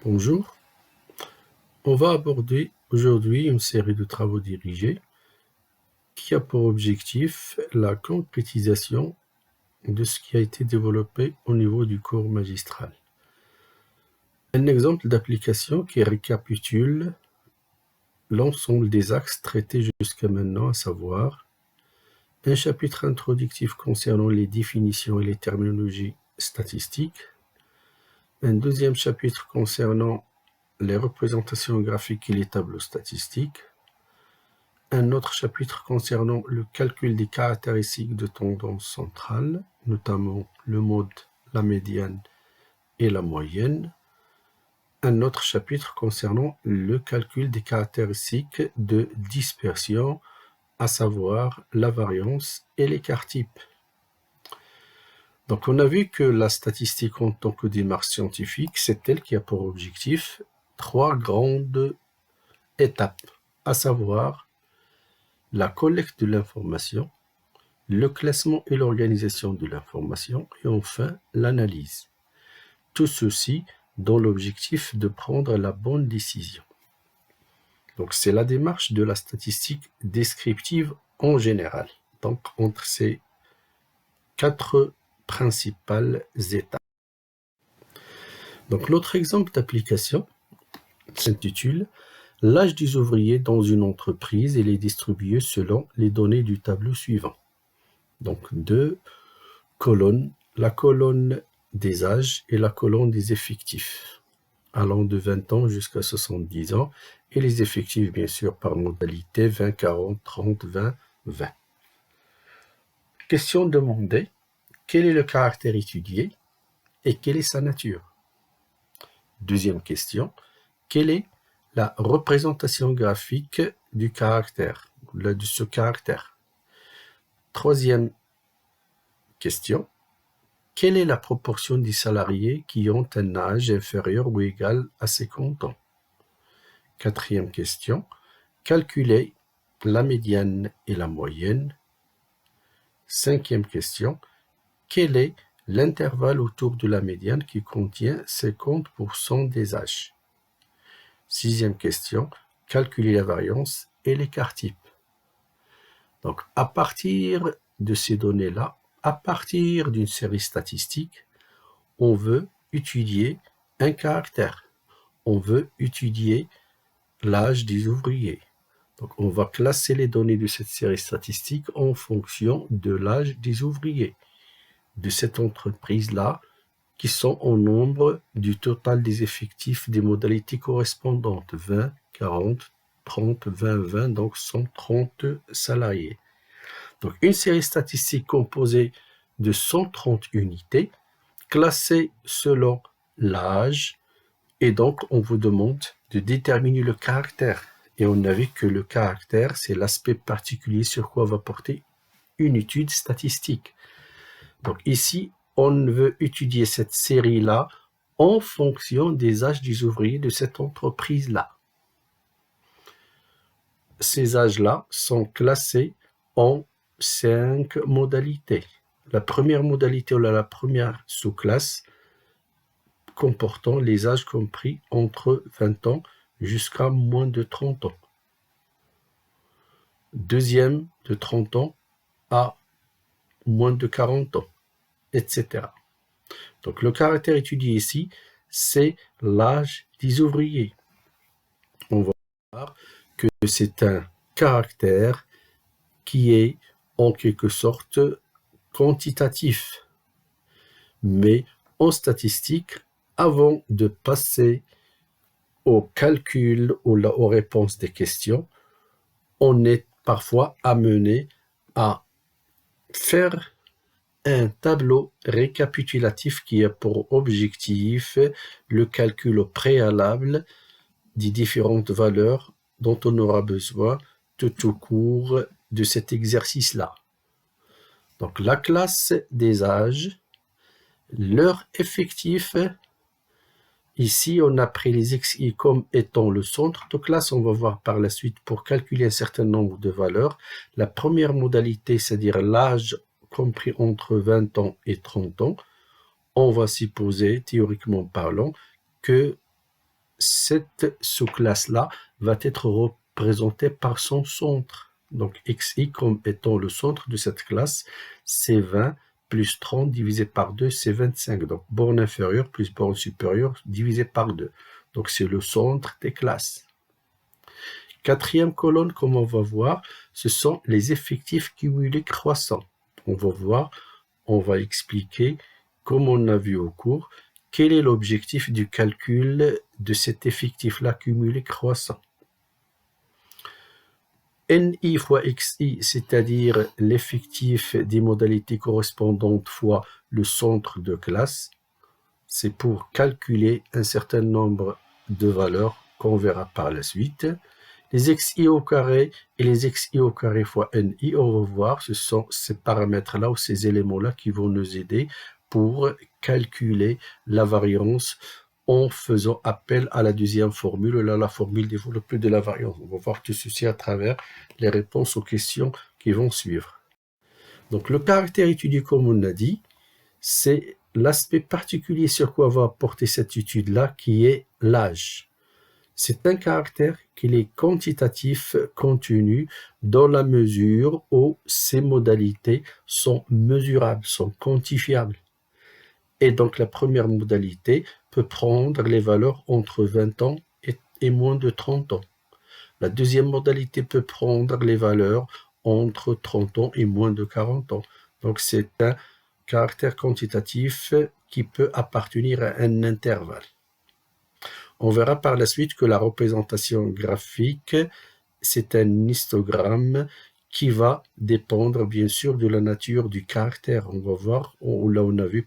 Bonjour, on va aborder aujourd'hui une série de travaux dirigés qui a pour objectif la concrétisation de ce qui a été développé au niveau du cours magistral. Un exemple d'application qui récapitule l'ensemble des axes traités jusqu'à maintenant, à savoir un chapitre introductif concernant les définitions et les terminologies statistiques, un deuxième chapitre concernant les représentations graphiques et les tableaux statistiques, un autre chapitre concernant le calcul des caractéristiques de tendance centrale, notamment le mode, la médiane et la moyenne, un autre chapitre concernant le calcul des caractéristiques de dispersion, à savoir la variance et l'écart type. Donc on a vu que la statistique en tant que démarche scientifique, c'est elle qui a pour objectif 3 grandes étapes, à savoir la collecte de l'information, le classement et l'organisation de l'information, et enfin l'analyse. Tout ceci dans l'objectif de prendre la bonne décision. Donc c'est la démarche de la statistique descriptive en général. Donc entre ces 4 principales étapes. Donc l'autre exemple d'application s'intitule « L'âge des ouvriers dans une entreprise et les distribuer selon les données du tableau suivant ». Donc 2 colonnes, la colonne des âges et la colonne des effectifs, allant de 20 ans jusqu'à 70 ans, et les effectifs bien sûr par modalité 20, 40, 30, 20, 20. Question demandée, quel est le caractère étudié et quelle est sa nature? Deuxième question, quelle est la représentation graphique du caractère, de ce caractère? Troisième question, quelle est la proportion des salariés qui ont un âge inférieur ou égal à 50 ans? Quatrième question, calculer la médiane et la moyenne. Cinquième question, quel est l'intervalle autour de la médiane qui contient 50% des âges? Sixième question, calculer la variance et l'écart type. Donc, à partir de ces données-là, à partir d'une série statistique, on veut étudier un caractère. On veut étudier l'âge des ouvriers. Donc, on va classer les données de cette série statistique en fonction de l'âge des ouvriers de cette entreprise-là, qui sont au nombre du total des effectifs des modalités correspondantes, 20, 40, 30, 20, 20, donc 130 salariés. Donc une série statistique composée de 130 unités, classées selon l'âge, et donc on vous demande de déterminer le caractère. Et on a vu que le caractère, c'est l'aspect particulier sur quoi va porter une étude statistique. Donc ici, on veut étudier cette série-là en fonction des âges des ouvriers de cette entreprise-là. Ces âges-là sont classés en 5 modalités. La première modalité ou la première sous-classe comportant les âges compris entre 20 ans jusqu'à moins de 30 ans. Deuxième, de 30 ans à moins de 40 ans, etc. Donc le caractère étudié ici, c'est l'âge des ouvriers. On va voir que c'est un caractère qui est en quelque sorte quantitatif. Mais en statistique, avant de passer au calcul ou aux réponses des questions, on est parfois amené à faire un tableau récapitulatif qui a pour objectif le calcul au préalable des différentes valeurs dont on aura besoin tout au cours de cet exercice-là. Donc la classe des âges, leur effectif, ici on a pris les xi comme étant le centre de classe, on va voir par la suite pour calculer un certain nombre de valeurs. La première modalité, c'est-à-dire l'âge compris entre 20 ans et 30 ans, on va supposer, théoriquement parlant, que cette sous-classe-là va être représentée par son centre. Donc xi comme étant le centre de cette classe, c'est 20 plus 30 divisé par 2, c'est 25. Donc borne inférieure plus borne supérieure divisé par 2. Donc c'est le centre des classes. Quatrième colonne, comme on va voir, ce sont les effectifs cumulés croissants. On va voir, on va expliquer, comme on a vu au cours, quel est l'objectif du calcul de cet effectif-là cumulé croissant. NI fois XI, c'est-à-dire l'effectif des modalités correspondantes fois le centre de classe, c'est pour calculer un certain nombre de valeurs qu'on verra par la suite. Les xi au carré et les xi au carré fois ni, on va voir, ce sont ces paramètres-là ou ces éléments-là qui vont nous aider pour calculer la variance en faisant appel à la deuxième formule, là, la formule développée de la variance. On va voir tout ceci à travers les réponses aux questions qui vont suivre. Donc, le caractère étudié, comme on a dit, c'est l'aspect particulier sur quoi va porter cette étude-là, qui est l'âge. C'est un caractère qui est quantitatif contenu dans la mesure où ses modalités sont mesurables, sont quantifiables. Et donc la première modalité peut prendre les valeurs entre 20 ans et moins de 30 ans. La deuxième modalité peut prendre les valeurs entre 30 ans et moins de 40 ans. Donc c'est un caractère quantitatif qui peut appartenir à un intervalle. On verra par la suite que la représentation graphique, c'est un histogramme qui va dépendre bien sûr de la nature du caractère. On va voir, là on a vu,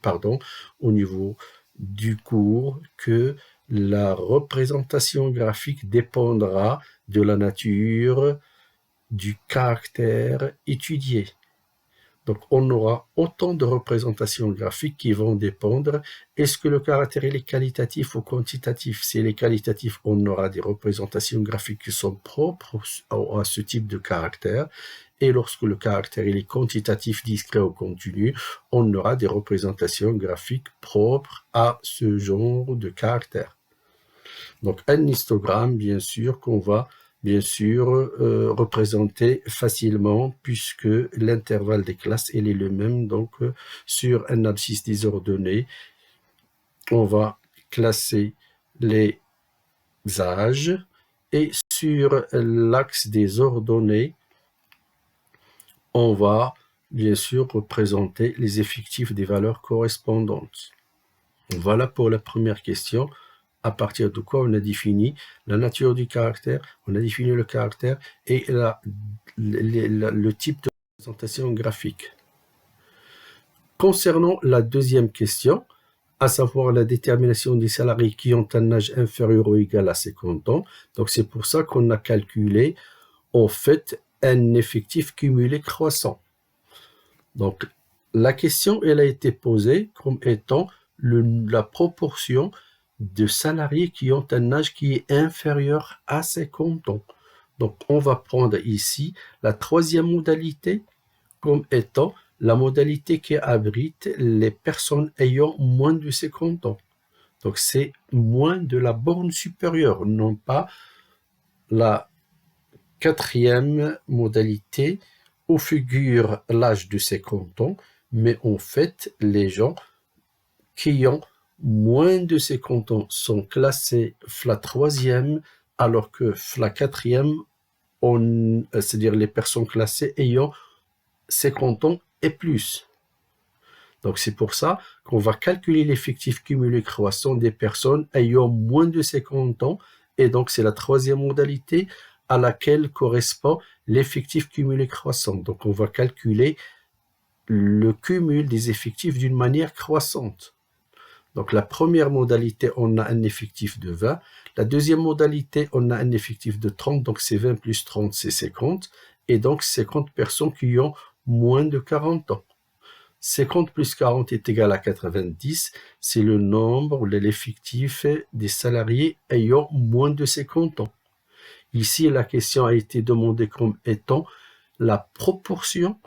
au niveau du cours, que la représentation graphique dépendra de la nature du caractère étudié. Donc, on aura autant de représentations graphiques qui vont dépendre. Est-ce que le caractère est qualitatif ou quantitatif? Si il est qualitatif, on aura des représentations graphiques qui sont propres à ce type de caractère. Et lorsque le caractère est quantitatif, discret ou continu, on aura des représentations graphiques propres à ce genre de caractère. Donc, un histogramme, bien sûr, qu'on va représenter facilement puisque l'intervalle des classes est le même. Donc, sur un abscisse désordonné, on va classer les âges et sur l'axe des ordonnées, on va bien sûr représenter les effectifs des valeurs correspondantes. Voilà pour la première question. À partir de quoi on a défini la nature du caractère, on a défini le caractère et le type de représentation graphique. Concernant la deuxième question, à savoir la détermination des salariés qui ont un âge inférieur ou égal à 50 ans, donc c'est pour ça qu'on a calculé en fait un effectif cumulé croissant. Donc la question elle a été posée comme étant la proportion de salariés qui ont un âge qui est inférieur à 50 ans. Donc, on va prendre ici la troisième modalité comme étant la modalité qui abrite les personnes ayant moins de 50 ans. Donc, c'est moins de la borne supérieure, non pas la quatrième modalité où figure l'âge de 50 ans, mais en fait, les gens qui ont moins de 50 ans sont classés la troisième, alors que la quatrième, c'est-à-dire les personnes classées ayant 50 ans et plus. Donc c'est pour ça qu'on va calculer l'effectif cumulé croissant des personnes ayant moins de 50 ans, et donc c'est la troisième modalité à laquelle correspond l'effectif cumulé croissant. Donc on va calculer le cumul des effectifs d'une manière croissante. Donc la première modalité, on a un effectif de 20. La deuxième modalité, on a un effectif de 30. Donc c'est 20 plus 30, c'est 50. Et donc 50 personnes qui ont moins de 40 ans. 50 plus 40 est égal à 90. C'est le nombre ou l'effectif des salariés ayant moins de 50 ans. Ici, la question a été demandée comme étant la proportion.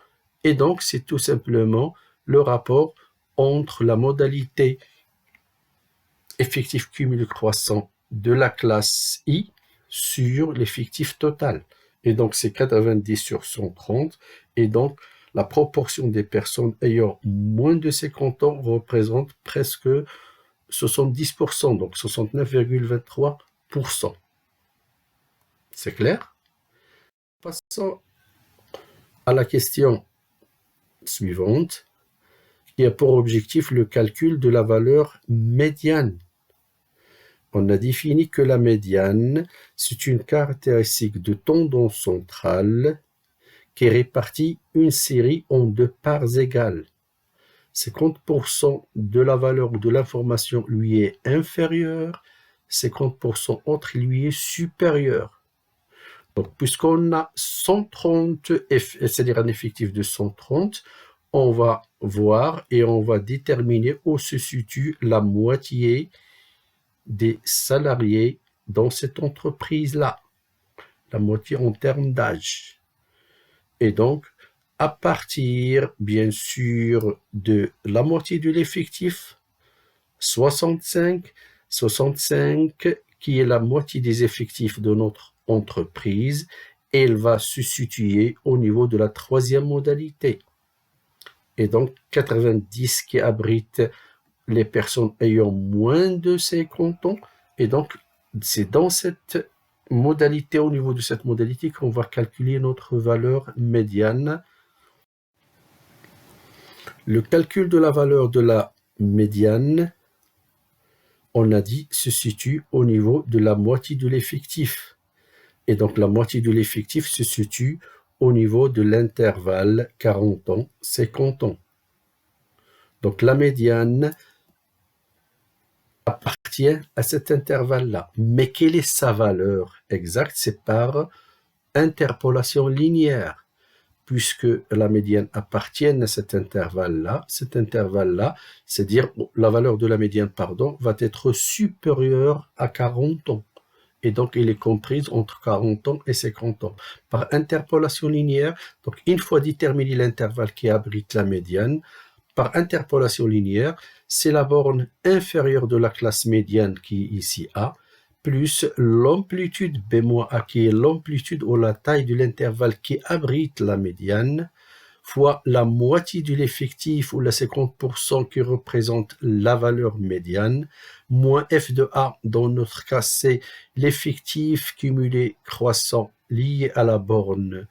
Et donc c'est tout simplement le rapport entre la modalité effectif cumulé croissant de la classe I sur l'effectif total. Et donc, c'est 90 sur 130. Et donc, la proportion des personnes ayant moins de 50 ans représente presque 70%, donc 69,23%. C'est clair? Passons à la question suivante, qui a pour objectif le calcul de la valeur médiane. On a défini que la médiane, c'est une caractéristique de tendance centrale qui répartit une série en deux parts égales. 50% de la valeur de l'information lui est inférieure, 50% autre lui est supérieure. Donc, puisqu'on a 130, c'est-à-dire un effectif de 130, on va voir et on va déterminer où se situe la moitié des salariés dans cette entreprise-là, la moitié en termes d'âge. Et donc, à partir, bien sûr, de la moitié de l'effectif, 65, qui est la moitié des effectifs de notre entreprise, elle va se situer au niveau de la troisième modalité. Et donc, 90 qui abrite les personnes ayant moins de 50 ans. Et donc, c'est dans cette modalité, au niveau de cette modalité, qu'on va calculer notre valeur médiane. Le calcul de la valeur de la médiane, on a dit, se situe au niveau de la moitié de l'effectif. Et donc, la moitié de l'effectif se situe au niveau de l'intervalle 40 ans, 50 ans. Donc, la médiane appartient à cet intervalle-là. Mais quelle est sa valeur exacte? C'est par interpolation linéaire, puisque la médiane appartient à cet intervalle-là, c'est-à-dire la valeur de la médiane, va être supérieure à 40 ans. Et donc, elle est comprise entre 40 ans et 50 ans. Par interpolation linéaire, donc une fois déterminé l'intervalle qui abrite la médiane, par interpolation linéaire, c'est la borne inférieure de la classe médiane qui est ici A, plus l'amplitude B-A, qui est l'amplitude ou la taille de l'intervalle qui abrite la médiane, fois la moitié de l'effectif ou la 50% qui représente la valeur médiane, moins f de A, dans notre cas c'est l'effectif cumulé croissant lié à la borne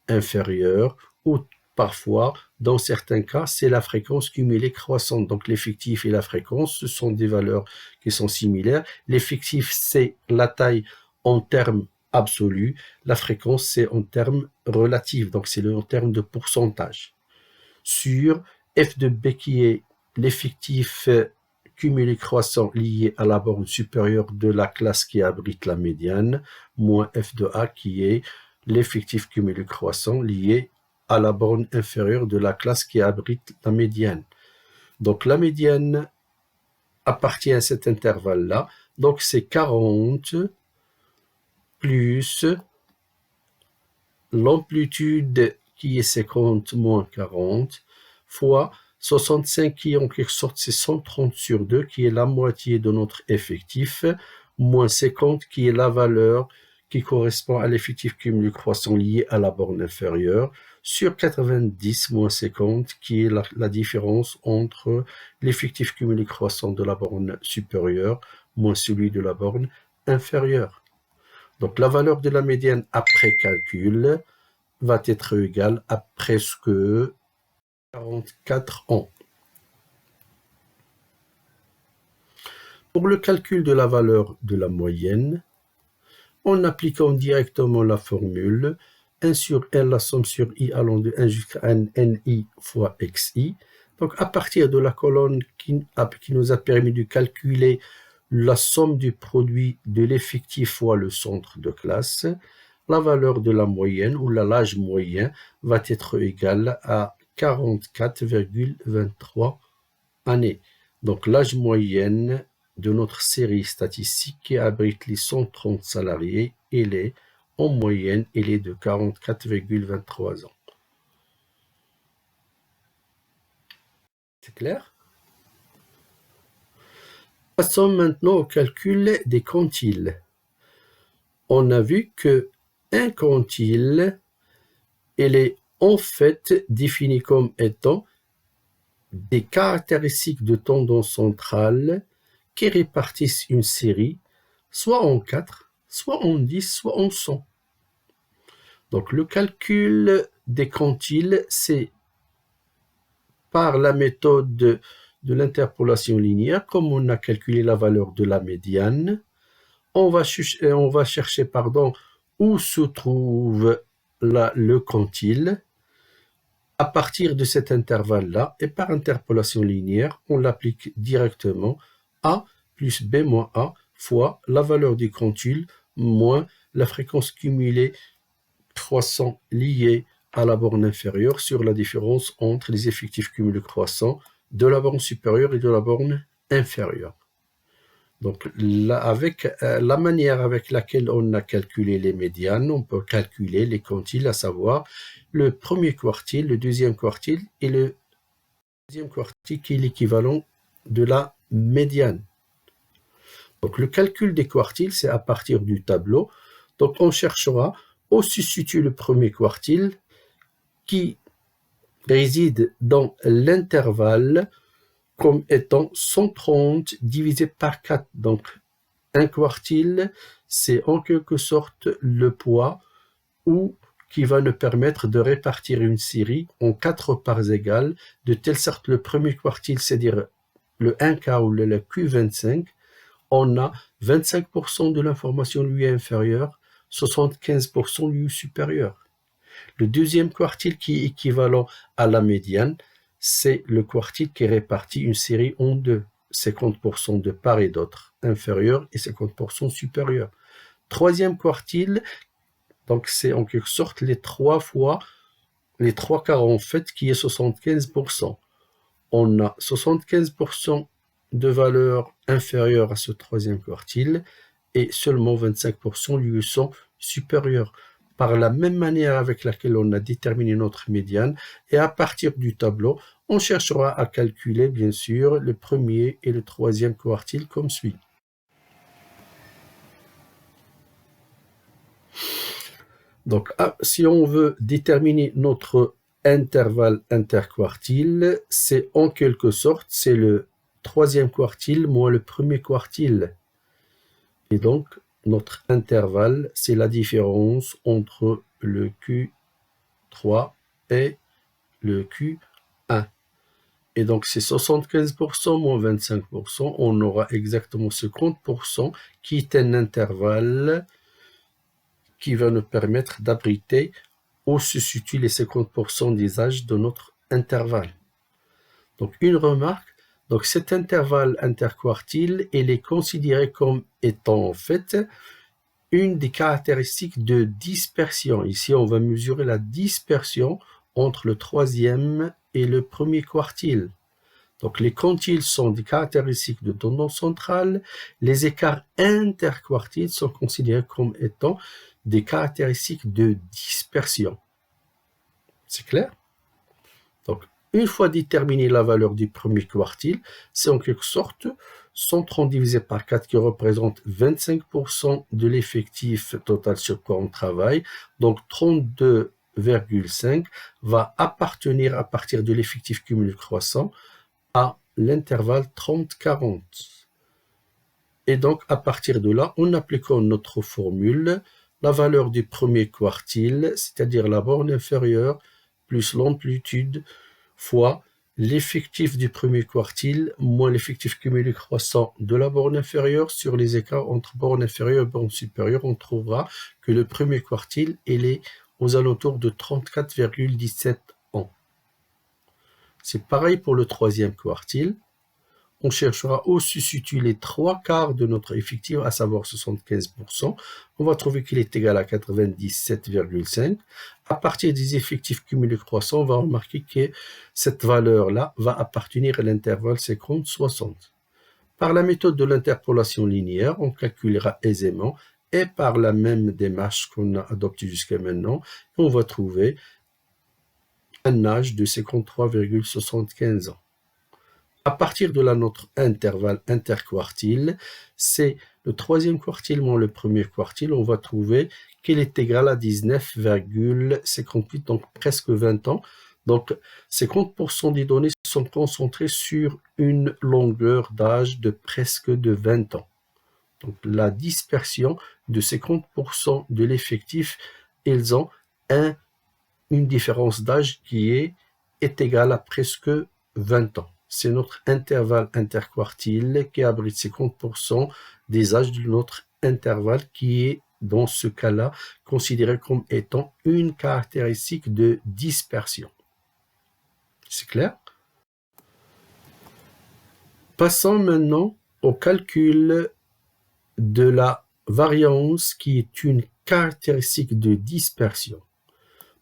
inférieure, ou parfois, dans certains cas, c'est la fréquence cumulée croissante. Donc l'effectif et la fréquence, ce sont des valeurs qui sont similaires. L'effectif, c'est la taille en termes absolus. La fréquence, c'est en termes relatifs. Donc c'est en termes de pourcentage. Sur f de B qui est l'effectif cumulé croissant lié à la borne supérieure de la classe qui abrite la médiane, moins f de A qui est l'effectif cumulé croissant lié à la borne inférieure de la classe qui abrite la médiane. Donc la médiane appartient à cet intervalle-là. Donc c'est 40 plus l'amplitude qui est 50 moins 40 fois 65 qui en quelque sorte c'est 130 sur 2 qui est la moitié de notre effectif, moins 50 qui est la valeur qui correspond à l'effectif cumulé croissant lié à la borne inférieure, sur 90 moins 50 qui est la différence entre l'effectif cumulé croissant de la borne supérieure moins celui de la borne inférieure. Donc la valeur de la médiane après calcul va être égale à presque 44 ans. Pour le calcul de la valeur de la moyenne, en appliquant directement la formule 1 sur L, la somme sur I allant de 1 jusqu'à NI fois XI, donc à partir de la colonne qui nous a permis de calculer la somme du produit de l'effectif fois le centre de classe, la valeur de la moyenne ou l'âge moyen va être égale à 44,23 années. Donc l'âge moyen de notre série statistique qui abrite les 130 salariés, il est en moyenne, il est de 44,23 ans. C'est clair? Passons maintenant au calcul des quantiles. On a vu que un quantile, il est en fait défini comme étant des caractéristiques de tendance centrale qui répartissent une série soit en 4, soit en 10, soit en 100. Donc le calcul des quantiles, c'est par la méthode de l'interpolation linéaire. Comme on a calculé la valeur de la médiane, on va chercher où se trouve le quantile à partir de cet intervalle-là, et par interpolation linéaire, on l'applique directement A plus B moins A fois la valeur du quantile moins la fréquence cumulée croissant liée à la borne inférieure sur la différence entre les effectifs cumulés croissants de la borne supérieure et de la borne inférieure. Donc, là, avec la manière avec laquelle on a calculé les médianes, on peut calculer les quantiles, à savoir le premier quartile, le deuxième quartile et le troisième quartile qui est l'équivalent de la médiane. Donc, le calcul des quartiles, c'est à partir du tableau. Donc, on cherchera où se situe le premier quartile qui réside dans l'intervalle comme étant 130 divisé par 4. Donc, un quartile, c'est en quelque sorte le poids qui va nous permettre de répartir une série en 4 parts égales, de telle sorte le premier quartile, c'est-à-dire le 1K ou le Q25, on a 25% de l'information lui inférieure, 75% lui supérieur. Le deuxième quartile qui est équivalent à la médiane, c'est le quartile qui répartit une série en deux, 50% de part et d'autre inférieur et 50% supérieur. Troisième quartile, donc c'est en quelque sorte les trois quarts en fait, qui est 75%. On a 75% de valeur inférieure à ce troisième quartile et seulement 25% lui sont supérieurs. Par la même manière avec laquelle on a déterminé notre médiane, et à partir du tableau, on cherchera à calculer bien sûr le premier et le troisième quartile comme suit. Donc, si on veut déterminer notre intervalle interquartile, c'est en quelque sorte, c'est le troisième quartile moins le premier quartile. Et donc, notre intervalle, c'est la différence entre le Q3 et le Q1. Et donc, c'est 75% moins 25%. On aura exactement 50% qui est un intervalle qui va nous permettre d'abriter où se situent les 50% des âges de notre intervalle. Donc, une remarque, donc cet intervalle interquartile, il est considéré comme étant en fait une des caractéristiques de dispersion. Ici, on va mesurer la dispersion entre le troisième et le premier quartile. Donc, les quantiles sont des caractéristiques de tendance centrale. Les écarts interquartiles sont considérés comme étant des caractéristiques de dispersion. C'est clair? Donc, une fois déterminée la valeur du premier quartile, c'est en quelque sorte 130 divisé par 4 qui représente 25% de l'effectif total sur quoi on travaille. Donc, 32,5 va appartenir à partir de l'effectif cumulé croissant à l'intervalle 30-40. Et donc, à partir de là, en appliquant notre formule, la valeur du premier quartile, c'est-à-dire la borne inférieure, plus l'amplitude, fois l'effectif du premier quartile, moins l'effectif cumulé croissant de la borne inférieure, sur les écarts entre borne inférieure et borne supérieure, on trouvera que le premier quartile, il est aux alentours de 34,17 ans. C'est pareil pour le troisième quartile. On cherchera où se situent les trois quarts de notre effectif, à savoir 75%. On va trouver qu'il est égal à 97,5. À partir des effectifs cumulés croissants, on va remarquer que cette valeur-là va appartenir à l'intervalle 50-60. Par la méthode de l'interpolation linéaire, on calculera aisément, et par la même démarche qu'on a adoptée jusqu'à maintenant, on va trouver un âge de 53,75 ans. À partir de là, notre intervalle interquartile, c'est le troisième quartile moins le premier quartile, on va trouver qu'il est égal à 19,58, donc presque 20 ans. Donc, 50% des données sont concentrées sur une longueur d'âge de presque de 20 ans. Donc, la dispersion de 50% de l'effectif, ils ont une différence d'âge qui est égale à presque 20 ans. C'est notre intervalle interquartile qui abrite 50% des âges de notre intervalle qui est, dans ce cas-là, considéré comme étant une caractéristique de dispersion. C'est clair? Passons maintenant au calcul de la variance qui est une caractéristique de dispersion.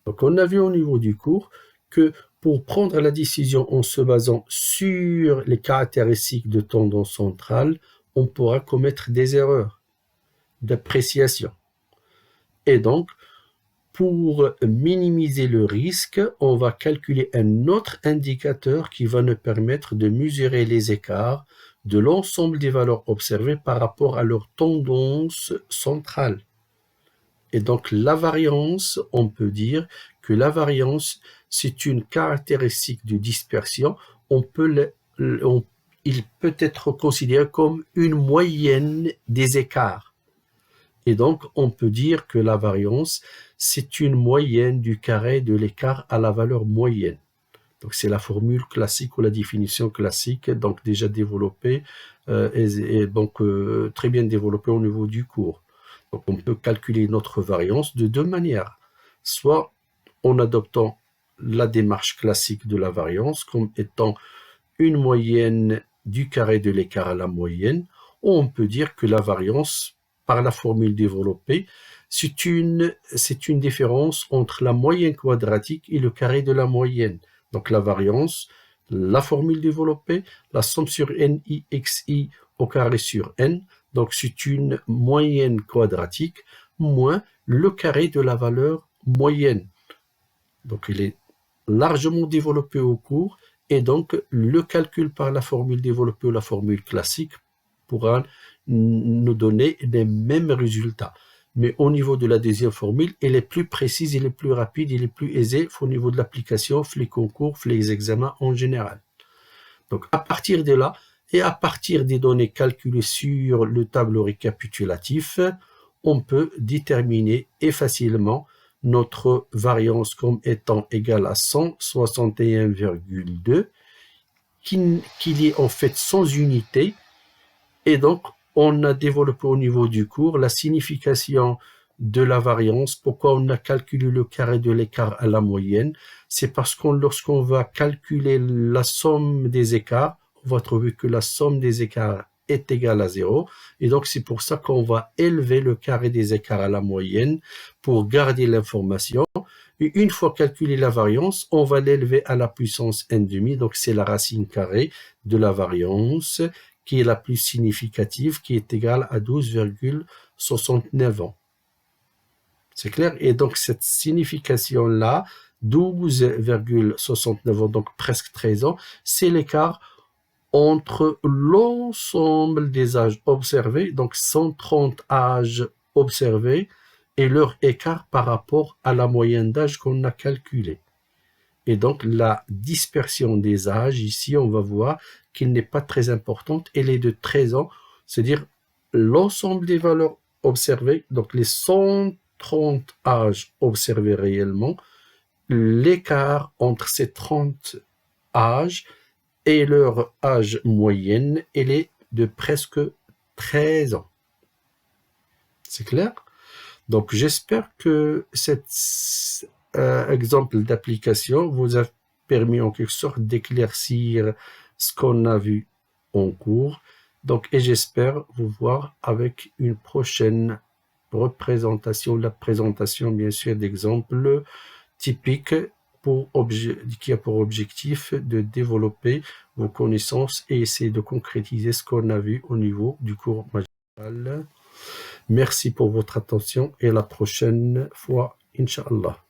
Donc, on a vu au niveau du cours que pour prendre la décision en se basant sur les caractéristiques de tendance centrale, on pourra commettre des erreurs d'appréciation. Et donc, pour minimiser le risque, on va calculer un autre indicateur qui va nous permettre de mesurer les écarts de l'ensemble des valeurs observées par rapport à leur tendance centrale. Et donc, la variance, on peut dire que la variance, c'est une caractéristique de dispersion. Il peut être considéré comme une moyenne des écarts. Et donc, on peut dire que la variance, c'est une moyenne du carré de l'écart à la valeur moyenne. Donc, c'est la formule classique ou la définition classique, donc déjà développée et donc très bien développée au niveau du cours. Donc, on peut calculer notre variance de deux manières. Soit en adoptant la démarche classique de la variance comme étant une moyenne du carré de l'écart à la moyenne, ou on peut dire que la variance, par la formule développée, c'est une différence entre la moyenne quadratique et le carré de la moyenne. Donc la variance, la formule développée, la somme sur ni xi au carré sur n, donc c'est une moyenne quadratique moins le carré de la valeur moyenne. Donc il est largement développé au cours et donc le calcul par la formule développée ou la formule classique pourra nous donner les mêmes résultats. Mais au niveau de la deuxième formule, elle est plus précise, elle est plus rapide, elle est plus aisée au niveau de l'application, les concours, les examens en général. Donc à partir de là, et à partir des données calculées sur le tableau récapitulatif, on peut déterminer et facilement notre variance comme étant égale à 161,2, qu'il est en fait sans unité, et donc on a développé au niveau du cours la signification de la variance. Pourquoi on a calculé le carré de l'écart à la moyenne? C'est parce que lorsqu'on va calculer la somme des écarts, on va trouver que la somme des écarts est égale à 0. Et donc, c'est pour ça qu'on va élever le carré des écarts à la moyenne pour garder l'information. Et une fois calculé la variance, on va l'élever à la puissance n². Donc, c'est la racine carrée de la variance qui est la plus significative, qui est égale à 12,69 ans. C'est clair? Et donc, cette signification-là, 12,69 ans, donc presque 13 ans, c'est l'écart entre l'ensemble des âges observés, donc 130 âges observés, et leur écart par rapport à la moyenne d'âge qu'on a calculée. Et donc, la dispersion des âges, ici, on va voir qu'elle n'est pas très importante. Elle est de 13 ans, c'est-à-dire l'ensemble des valeurs observées, donc les 130 âges observés réellement, l'écart entre ces 30 âges et leur âge moyenne, elle est de presque 13 ans. C'est clair? Donc, j'espère que cet exemple d'application vous a permis en quelque sorte d'éclaircir ce qu'on a vu en cours. Donc, et j'espère vous voir avec une prochaine représentation, la présentation bien sûr d'exemples typiques qui a pour objectif de développer vos connaissances et essayer de concrétiser ce qu'on a vu au niveau du cours magistral. Merci pour votre attention et à la prochaine fois, Inch'Allah.